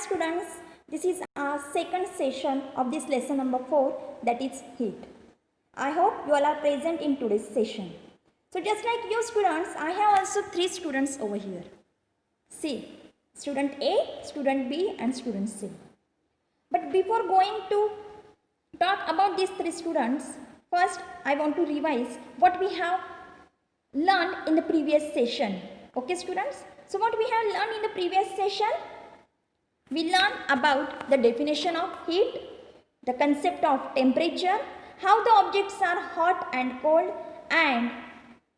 students, this is our second session of this lesson number 4, that is heat. I hope you all are present in today's session. So just like you students, I have also 3 students over here. See, student A, student B and student C. But before going to talk about these 3 students, first I want to revise what we have learned in the previous session. Okay students? So what we have learned in the previous session? We learned about the definition of heat, the concept of temperature, how the objects are hot and cold, and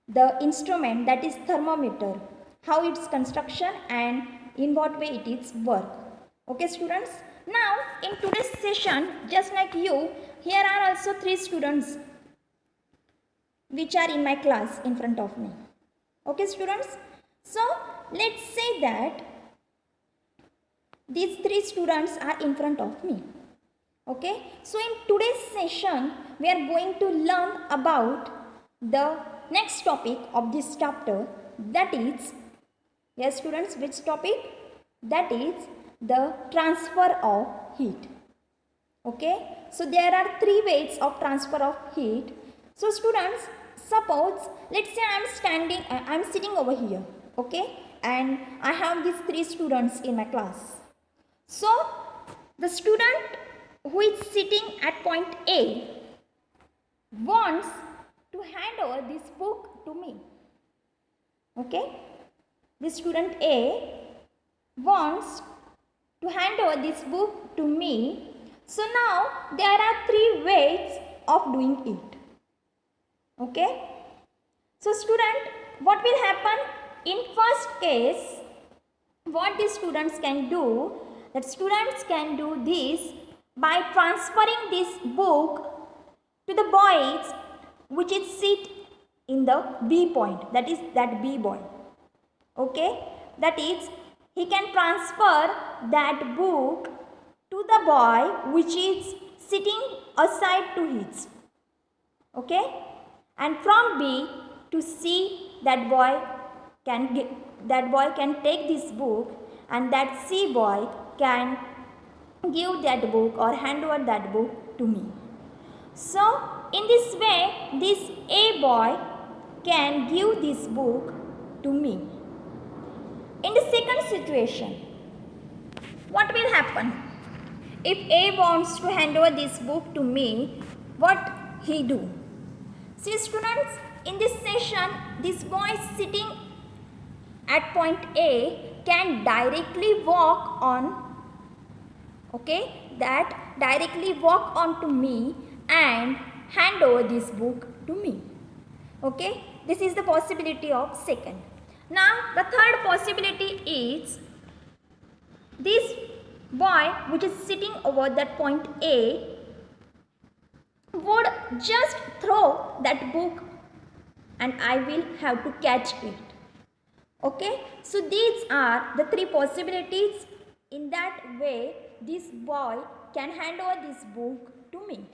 the instrument, that is thermometer, how its construction and in what way it is work. Okay students? Now in today's session, just like you, here are also 3 students which are in my class in front of me. Okay students? So let's say that these 3 students are in front of me. Okay, so in today's session we are going to learn about the next topic of this chapter, that is, yes students, which topic? That is the transfer of heat. Okay, so there are 3 ways of transfer of heat. So students, suppose let's say I'm sitting over here, okay, and I have these 3 students in my class. So the student who is sitting at point A wants to hand over this book to me. Okay, the student A wants to hand over this book to me. So now there are 3 ways of doing it. Okay, so student, what will happen in first case? What the students can do, that students can do this by transferring this book to the boys which is sit in the B point, that is that B boy. Okay, that is, he can transfer that book to the boy which is sitting aside to his. Okay, and from B to C, that boy can take this book, and that C boy can give that book or hand over that book to me. So in this way, this A boy can give this book to me. In the second situation, what will happen? If A wants to hand over this book to me, what he do? See students, in this session, this boy sitting at point A can directly walk on, okay, that directly walk on to me and hand over this book to me. Okay, this is the possibility of second. Now the third possibility is, this boy which is sitting over that point A would just throw that book and I will have to catch it. Okay, so these are the 3 possibilities. In that way, this boy can hand over this book to me.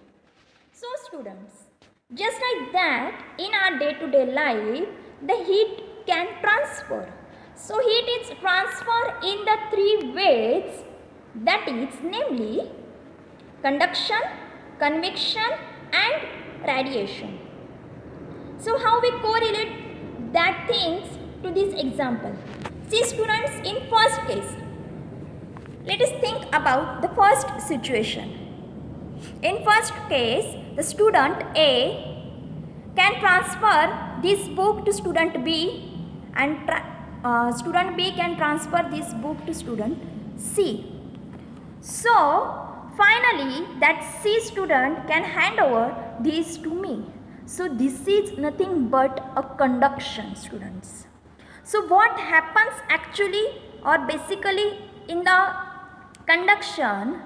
So students, just like that, in our day-to-day life, the heat can transfer. So heat is transferred in the 3 ways, that is, namely conduction, convection and radiation. So how we correlate that things to this example? See students, in first case, let us think about the first situation. In first case, the student A can transfer this book to student B, and student B can transfer this book to student C. So finally that C student can hand over this to me. So this is nothing but a conduction, students. So what happens actually, or basically, in the conduction,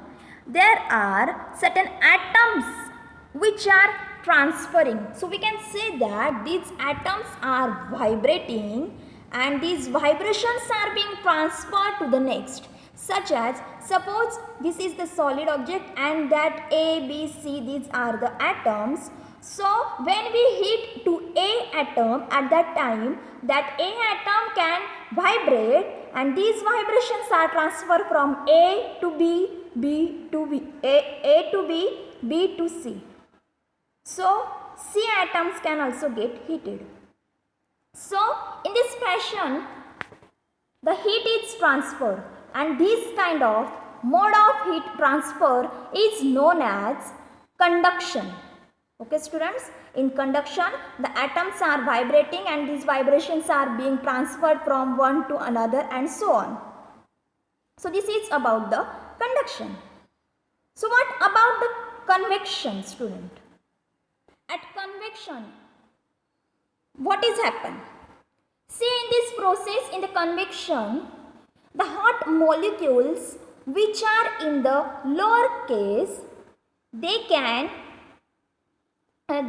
there are certain atoms which are transferring. So we can say that these atoms are vibrating and these vibrations are being transferred to the next. Such as, suppose this is the solid object and that A, B, C, these are the atoms. So when we hit to A atom, at that time that A atom can vibrate and these vibrations are transferred from A to B, B to B, A to B, B to C. So C atoms can also get heated. So in this fashion, the heat is transferred, and this kind of mode of heat transfer is known as conduction. Okay students, in conduction the atoms are vibrating and these vibrations are being transferred from one to another and so on. So this is about the conduction. So what about the convection, student? At convection, what is happen? See, in this process, in the convection, the hot molecules which are in the lower case, they can,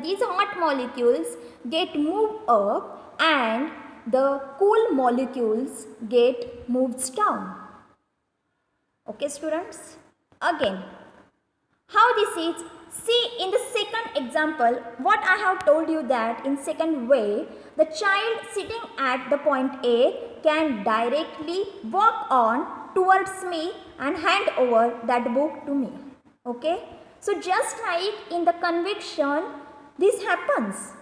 these hot molecules get moved up and the cool molecules get moved down. Okay students, again, how this is? See, in the second example, what I have told you that in second way, the child sitting at the point A can directly walk on towards me and hand over that book to me. Okay. So just like in the convection, this happens.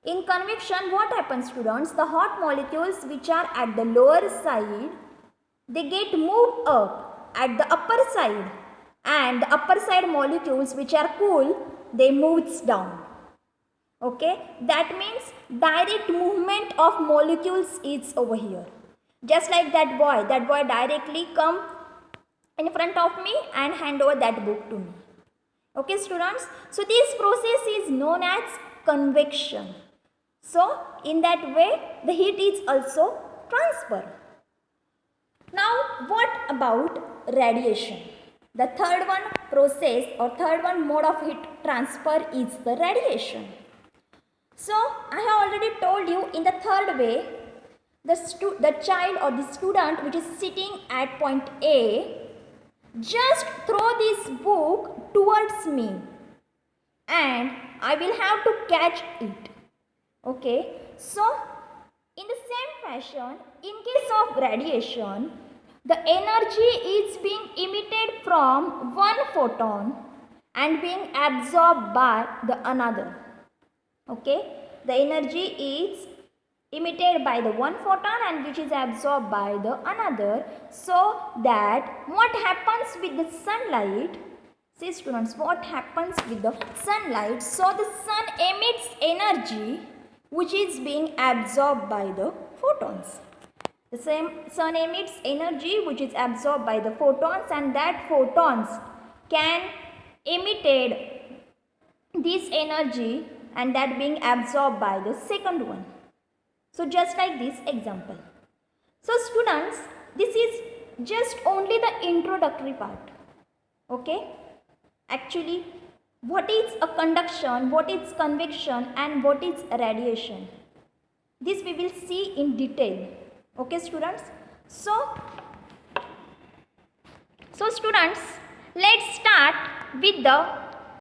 In convection, what happens students? The hot molecules which are at the lower side, they get moved up at the upper side. And the upper side molecules which are cool, they moves down. Okay, that means direct movement of molecules is over here. Just like that boy directly come in front of me and hand over that book to me. Okay students, so this process is known as convection. So in that way the heat is also transferred. Now what about radiation? The third one process or third one mode of heat transfer is the radiation. So I have already told you in the third way, the child or the student which is sitting at point A just throw this book towards me and I will have to catch it. Okay, so in the same fashion, in case of radiation, the energy is being emitted from one photon and being absorbed by the another. Okay, the energy is emitted by the one photon and which is absorbed by the another. So that what happens with the sunlight? See students, what happens with the sunlight? So the sun emits energy which is being absorbed by the photons. The same sun emits energy which is absorbed by the photons, and that photons can emitted this energy and that being absorbed by the second one. So just like this example. So students, this is just only the introductory part. Okay. Actually, what is a conduction, what is convection and what is radiation? This we will see in detail. Okay students, so students, let's start with the